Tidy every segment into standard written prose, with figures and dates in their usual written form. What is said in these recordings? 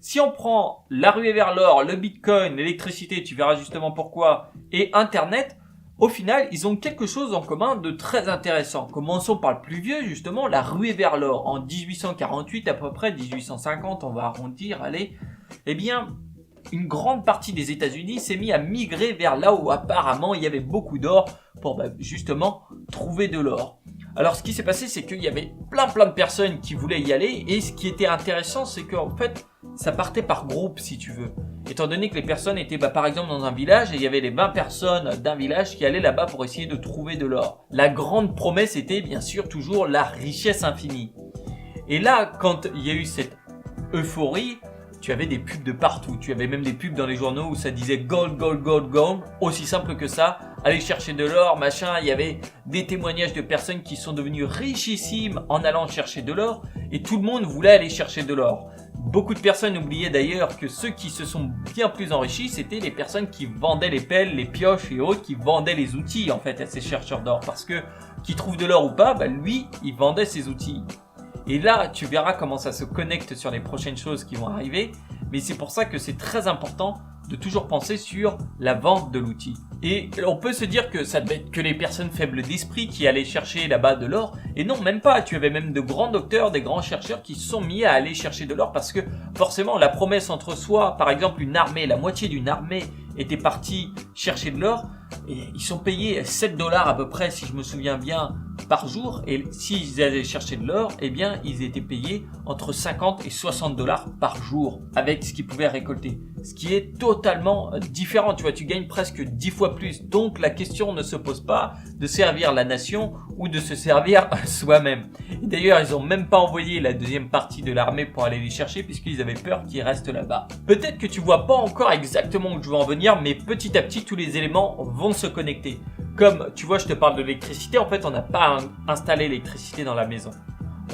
Si on prend la ruée vers l'or, le bitcoin, l'électricité, tu verras justement pourquoi, et Internet, au final, ils ont quelque chose en commun de très intéressant. Commençons par le plus vieux, justement, la ruée vers l'or. En 1848, à peu près, 1850, on va arrondir, allez. Eh bien, une grande partie des États-Unis s'est mis à migrer vers là où apparemment il y avait beaucoup d'or pour justement trouver de l'or. Alors ce qui s'est passé, c'est qu'il y avait plein de personnes qui voulaient y aller, et ce qui était intéressant, c'est qu'en fait, ça partait par groupe, si tu veux. Étant donné que les personnes étaient par exemple dans un village, et il y avait les 20 personnes d'un village qui allaient là-bas pour essayer de trouver de l'or. La grande promesse était bien sûr toujours la richesse infinie. Et là, quand il y a eu cette euphorie, tu avais des pubs de partout. Tu avais même des pubs dans les journaux où ça disait gold, gold, gold, gold. Aussi simple que ça. Aller chercher de l'or, machin. Il y avait des témoignages de personnes qui sont devenues richissimes en allant chercher de l'or. Et tout le monde voulait aller chercher de l'or. Beaucoup de personnes oubliaient d'ailleurs que ceux qui se sont bien plus enrichis, c'était les personnes qui vendaient les pelles, les pioches et autres, qui vendaient les outils en fait à ces chercheurs d'or. Parce que qui trouve de l'or ou pas, lui, il vendait ses outils. Et là, tu verras comment ça se connecte sur les prochaines choses qui vont arriver. Mais c'est pour ça que c'est très important de toujours penser sur la vente de l'outil. Et on peut se dire que ça devait être que les personnes faibles d'esprit qui allaient chercher là-bas de l'or. Et non, même pas. Tu avais même de grands docteurs, des grands chercheurs qui se sont mis à aller chercher de l'or parce que forcément, la promesse entre soi, par exemple, une armée, la moitié d'une armée était partie chercher de l'or. Et ils sont payés 7 $ à peu près, si je me souviens bien, par jour. Et s'ils allaient chercher de l'or, eh bien, ils étaient payés entre 50 et 60 $ par jour avec ce qu'ils pouvaient récolter. Ce qui est totalement différent. Tu vois, tu gagnes presque 10 fois plus. Donc, la question ne se pose pas de servir la nation ou de se servir soi-même. Et d'ailleurs, ils ont même pas envoyé la deuxième partie de l'armée pour aller les chercher puisqu'ils avaient peur qu'ils restent là-bas. Peut-être que tu vois pas encore exactement où je veux en venir, mais petit à petit, tous les éléments vont se connecter. Comme, tu vois, je te parle de l'électricité. En fait, on n'a pas installé l'électricité dans la maison.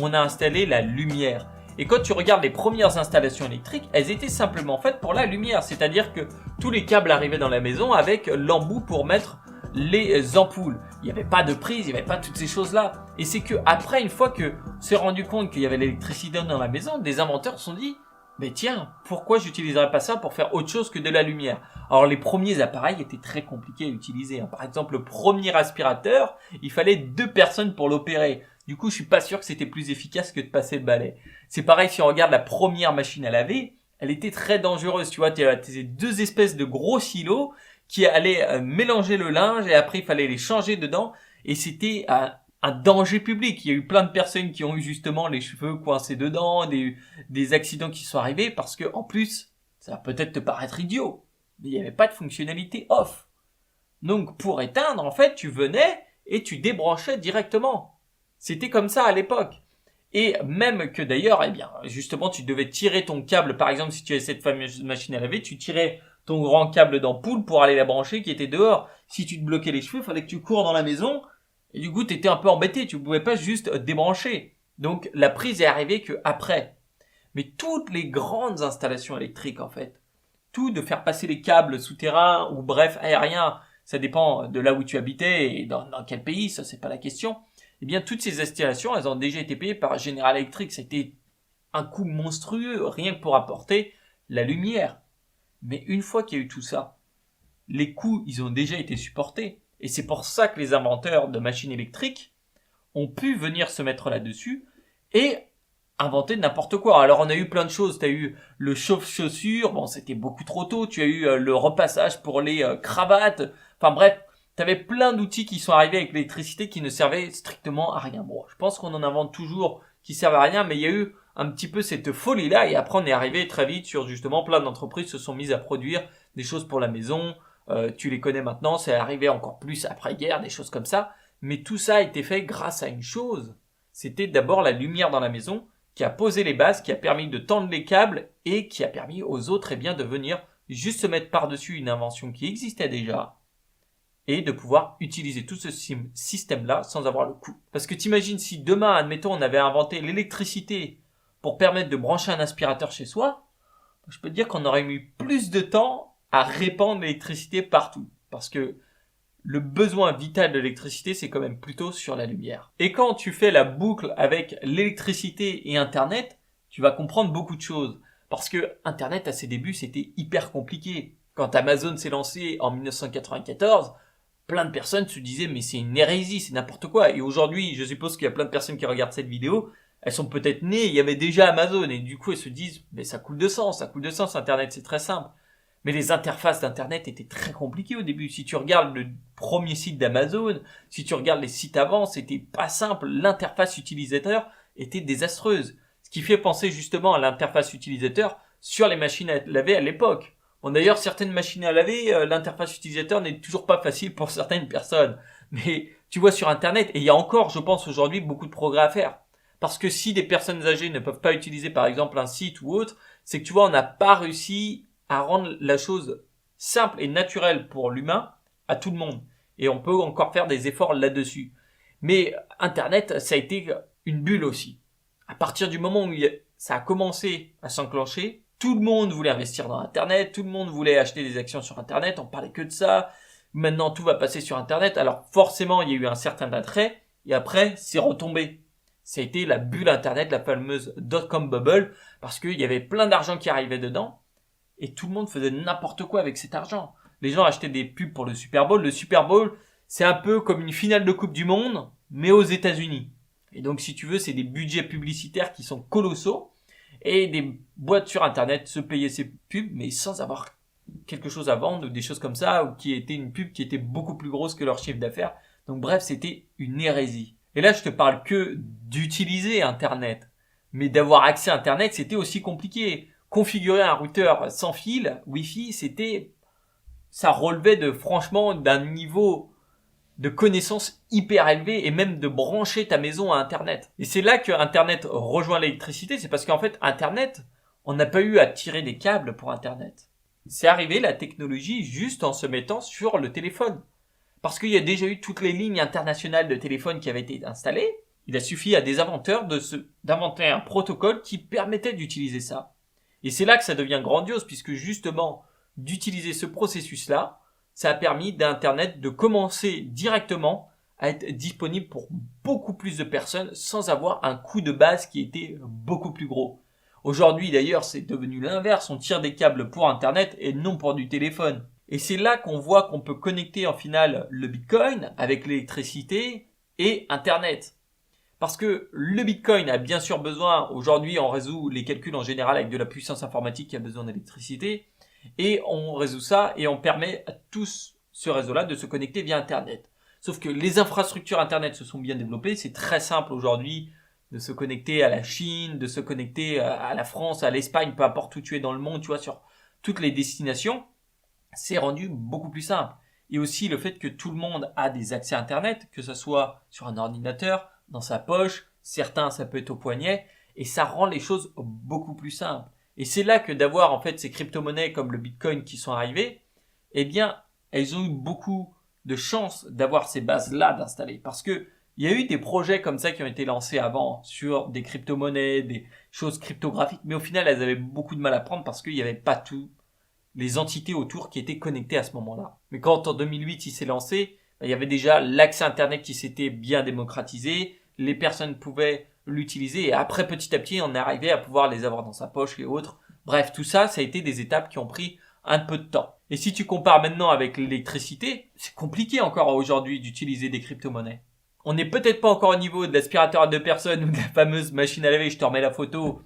On a installé la lumière. Et quand tu regardes les premières installations électriques, elles étaient simplement faites pour la lumière. C'est-à-dire que tous les câbles arrivaient dans la maison avec l'embout pour mettre les ampoules. Il n'y avait pas de prise, il n'y avait pas toutes ces choses-là. Et c'est que après, une fois que s'est rendu compte qu'il y avait l'électricité dans la maison, des inventeurs se sont dit mais tiens, pourquoi j'utiliserais pas ça pour faire autre chose que de la lumière? Alors les premiers appareils étaient très compliqués à utiliser. Par exemple, le premier aspirateur, il fallait 2 personnes pour l'opérer. Du coup, je suis pas sûr que c'était plus efficace que de passer le balai. C'est pareil si on regarde la première machine à laver, elle était très dangereuse. Tu vois, tu as ces 2 espèces de gros silos qui allaient mélanger le linge et après il fallait les changer dedans et c'était un danger public. Il y a eu plein de personnes qui ont eu justement les cheveux coincés dedans, des accidents qui sont arrivés parce que en plus, ça va peut-être te paraître idiot, mais il n'y avait pas de fonctionnalité off. Donc pour éteindre, en fait, tu venais et tu débranchais directement. C'était comme ça à l'époque. Et même que d'ailleurs, eh bien, justement, tu devais tirer ton câble. Par exemple, si tu avais cette fameuse machine à laver, tu tirais ton grand câble d'ampoule pour aller la brancher qui était dehors. Si tu te bloquais les cheveux, il fallait que tu cours dans la maison. Et du coup, tu étais un peu embêté. Tu ne pouvais pas juste débrancher. Donc, la prise est arrivée que après. Mais toutes les grandes installations électriques, en fait, tout de faire passer les câbles souterrains ou bref, aériens, ça dépend de là où tu habitais et dans quel pays, ça c'est pas la question. Eh bien, toutes ces installations, elles ont déjà été payées par General Electric. C'était un coût monstrueux, rien que pour apporter la lumière. Mais une fois qu'il y a eu tout ça, les coûts, ils ont déjà été supportés. Et c'est pour ça que les inventeurs de machines électriques ont pu venir se mettre là-dessus et inventer n'importe quoi. Alors, on a eu plein de choses. Tu as eu le chauffe-chaussures. Bon, c'était beaucoup trop tôt. Tu as eu le repassage pour les cravates. Enfin bref, tu avais plein d'outils qui sont arrivés avec l'électricité qui ne servaient strictement à rien. Bon, je pense qu'on en invente toujours qui servent à rien, mais il y a eu un petit peu cette folie-là. Et après, on est arrivé très vite sur justement plein d'entreprises se sont mises à produire des choses pour la maison. Tu les connais maintenant, c'est arrivé encore plus après-guerre, des choses comme ça. Mais tout ça a été fait grâce à une chose. C'était d'abord la lumière dans la maison qui a posé les bases, qui a permis de tendre les câbles et qui a permis aux autres de venir juste se mettre par-dessus une invention qui existait déjà et de pouvoir utiliser tout ce système-là sans avoir le coût. Parce que t'imagines si demain, admettons, on avait inventé l'électricité pour permettre de brancher un aspirateur chez soi, je peux te dire qu'on aurait mis plus de temps à répandre l'électricité partout. Parce que le besoin vital de l'électricité, c'est quand même plutôt sur la lumière. Et quand tu fais la boucle avec l'électricité et Internet, tu vas comprendre beaucoup de choses. Parce que Internet, à ses débuts, c'était hyper compliqué. Quand Amazon s'est lancé en 1994, plein de personnes se disaient mais c'est une hérésie, c'est n'importe quoi. Et aujourd'hui, je suppose qu'il y a plein de personnes qui regardent cette vidéo, elles sont peut-être nées, il y avait déjà Amazon, et du coup elles se disent mais ça coule de sens Internet, c'est très simple. Mais les interfaces d'Internet étaient très compliquées au début. Si tu regardes le premier site d'Amazon, si tu regardes les sites avant, c'était pas simple. L'interface utilisateur était désastreuse. Ce qui fait penser justement à l'interface utilisateur sur les machines à laver à l'époque. Bon, d'ailleurs, certaines machines à laver, l'interface utilisateur n'est toujours pas facile pour certaines personnes. Mais tu vois sur Internet, et il y a encore, je pense aujourd'hui, beaucoup de progrès à faire. Parce que si des personnes âgées ne peuvent pas utiliser par exemple un site ou autre, c'est que tu vois, on n'a pas réussi à rendre la chose simple et naturelle pour l'humain à tout le monde. Et on peut encore faire des efforts là-dessus. Mais Internet, ça a été une bulle aussi. À partir du moment où ça a commencé à s'enclencher, tout le monde voulait investir dans Internet, tout le monde voulait acheter des actions sur Internet, on parlait que de ça. Maintenant, tout va passer sur Internet. Alors forcément, il y a eu un certain attrait, et après, c'est retombé. Ça a été la bulle Internet, la fameuse dot-com bubble, parce qu'il y avait plein d'argent qui arrivait dedans, et tout le monde faisait n'importe quoi avec cet argent. Les gens achetaient des pubs pour le Super Bowl. Le Super Bowl, c'est un peu comme une finale de Coupe du Monde, mais aux États-Unis. Et donc, si tu veux, c'est des budgets publicitaires qui sont colossaux, et des boîtes sur Internet se payaient ces pubs, mais sans avoir quelque chose à vendre, ou des choses comme ça, ou qui était une pub qui était beaucoup plus grosse que leur chiffre d'affaires. Donc bref, c'était une hérésie. Et là, je te parle que d'utiliser Internet. Mais d'avoir accès à Internet, c'était aussi compliqué. Configurer un routeur sans fil, Wi-Fi, ça relevait franchement, d'un niveau de connaissance hyper élevé, et même de brancher ta maison à Internet. Et c'est là que Internet rejoint l'électricité, c'est parce qu'en fait, Internet, on n'a pas eu à tirer des câbles pour Internet. C'est arrivé la technologie juste en se mettant sur le téléphone. Parce qu'il y a déjà eu toutes les lignes internationales de téléphone qui avaient été installées. Il a suffi à des inventeurs d'inventer un protocole qui permettait d'utiliser ça. Et c'est là que ça devient grandiose, puisque justement, d'utiliser ce processus-là, ça a permis d'Internet de commencer directement à être disponible pour beaucoup plus de personnes sans avoir un coût de base qui était beaucoup plus gros. Aujourd'hui d'ailleurs, c'est devenu l'inverse, on tire des câbles pour Internet et non pour du téléphone. Et c'est là qu'on voit qu'on peut connecter en finale le Bitcoin avec l'électricité et Internet. Parce que le Bitcoin a bien sûr besoin, aujourd'hui on résout les calculs en général avec de la puissance informatique qui a besoin d'électricité, et on résout ça et on permet à tous ce réseau-là de se connecter via Internet. Sauf que les infrastructures Internet se sont bien développées, c'est très simple aujourd'hui de se connecter à la Chine, de se connecter à la France, à l'Espagne, peu importe où tu es dans le monde, tu vois, sur toutes les destinations, c'est rendu beaucoup plus simple. Et aussi le fait que tout le monde a des accès à Internet, que ce soit sur un ordinateur, dans sa poche, certains ça peut être au poignet, et ça rend les choses beaucoup plus simples. Et c'est là que d'avoir en fait ces crypto-monnaies comme le Bitcoin qui sont arrivées, eh bien, elles ont eu beaucoup de chances d'avoir ces bases-là d'installer. Parce que il y a eu des projets comme ça qui ont été lancés avant sur des crypto-monnaies, des choses cryptographiques, mais au final, elles avaient beaucoup de mal à prendre parce qu'il n'y avait pas tout les entités autour qui étaient connectées à ce moment-là. Mais quand en 2008 il s'est lancé, il y avait déjà l'accès Internet qui s'était bien démocratisé, les personnes pouvaient l'utiliser, et après petit à petit on est arrivé à pouvoir les avoir dans sa poche et autres. Bref, tout ça, ça a été des étapes qui ont pris un peu de temps. Et si tu compares maintenant avec l'électricité, c'est compliqué encore aujourd'hui d'utiliser des crypto-monnaies. On n'est peut-être pas encore au niveau de l'aspirateur à deux personnes ou de la fameuse machine à laver, je te remets la photo,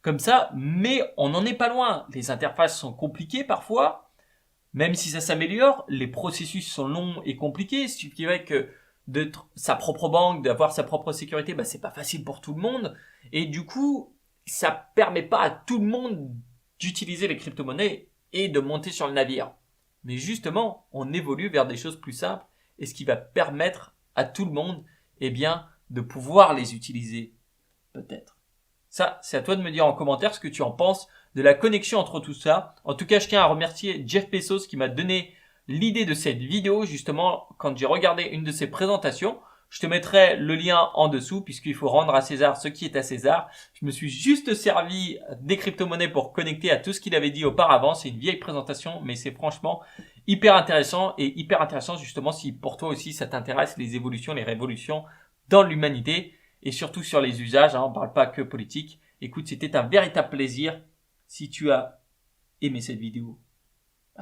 comme ça, mais on n'en est pas loin. Les interfaces sont compliquées parfois, même si ça s'améliore, les processus sont longs et compliqués, ce qui fait que d'être sa propre banque, d'avoir sa propre sécurité, c'est pas facile pour tout le monde, et du coup, ça permet pas à tout le monde d'utiliser les crypto-monnaies et de monter sur le navire. Mais justement, on évolue vers des choses plus simples, et ce qui va permettre à tout le monde, de pouvoir les utiliser, peut-être. Ça, c'est à toi de me dire en commentaire ce que tu en penses de la connexion entre tout ça. En tout cas, je tiens à remercier Jeff Bezos qui m'a donné l'idée de cette vidéo, justement, quand j'ai regardé une de ses présentations. Je te mettrai le lien en dessous, puisqu'il faut rendre à César ce qui est à César. Je me suis juste servi des crypto-monnaies pour connecter à tout ce qu'il avait dit auparavant. C'est une vieille présentation, mais c'est franchement hyper intéressant, et hyper intéressant justement si pour toi aussi ça t'intéresse, les évolutions, les révolutions dans l'humanité, et surtout sur les usages, on ne parle pas que politique. Écoute, c'était un véritable plaisir. Si tu as aimé cette vidéo,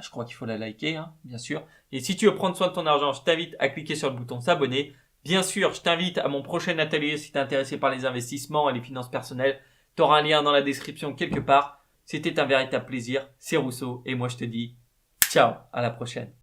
je crois qu'il faut la liker, hein, bien sûr. Et si tu veux prendre soin de ton argent, je t'invite à cliquer sur le bouton s'abonner. Bien sûr, je t'invite à mon prochain atelier si tu es intéressé par les investissements et les finances personnelles. Tu auras un lien dans la description quelque part. C'était un véritable plaisir. C'est Rousseau et moi je te dis ciao, à la prochaine.